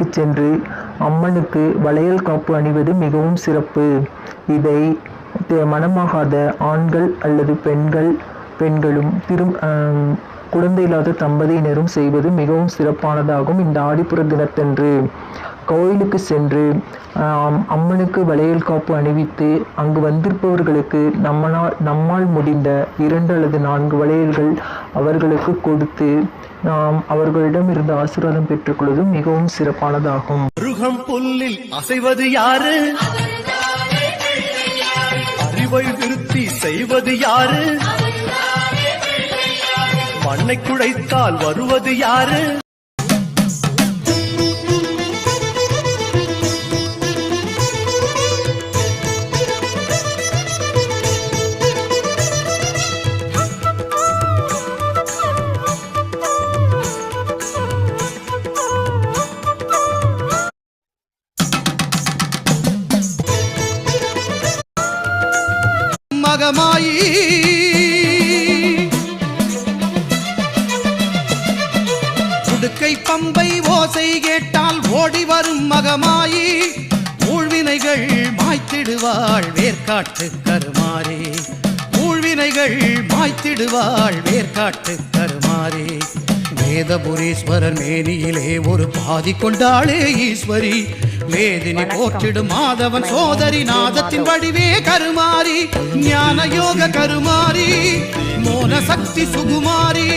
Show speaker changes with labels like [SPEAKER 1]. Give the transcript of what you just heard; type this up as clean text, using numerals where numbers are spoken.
[SPEAKER 1] கோயிலுக்கு சென்று அம்மனுக்கு வளையல் காப்பு அணிவது மிகவும் சிறப்பு. இதை மணமாகாத ஆண்கள் அல்லது பெண்களும் குழந்தை இல்லாத தம்பதியினரும் செய்வது மிகவும் சிறப்பானதாகும். இந்த ஆடிப்புற தினத்தன்று கோயிலுக்கு சென்று அம்மனுக்கு வளையல் காப்பு அணிவித்து அங்கு வந்திருப்பவர்களுக்கு நம்மால் முடிந்த 2 அல்லது 4 வளையல்கள் அவர்களுக்கு கொடுத்து நாம் அவர்களிடம் இருந்து ஆசீர்வாதம் பெற்றுக்கொள்வது மிகவும் சிறப்பானதாகும்.
[SPEAKER 2] முருகம் புல்லில் அசைவது யாரு? அறிவை விருத்தி செய்வது யாரு? மண்ணை குழைத்தால் வருவது யாரு? மகமாயி உடுக்கை பம்பை ஓசை கேட்டால் ஓடி வரும் மகமாயி, ஊழ்வினைகள் மாய்த்திடுவாள் வேர்க்காட்டு கருமாறே, ஊழ்வினைகள் மாய்த்திடுவாள் வேர்க்காட்டு கருமாறே. வேதபுரீஸ்வரர் மேனியிலே ஒரு பாதி கொண்டாளே ஈஸ்வரி, வேதினி போற்றிடும் மாதவன் சோதரி நாதத்தின் வடிவே கருமாரி, ஞான யோக கருமாரி, மோன சக்தி சுகுமாரி.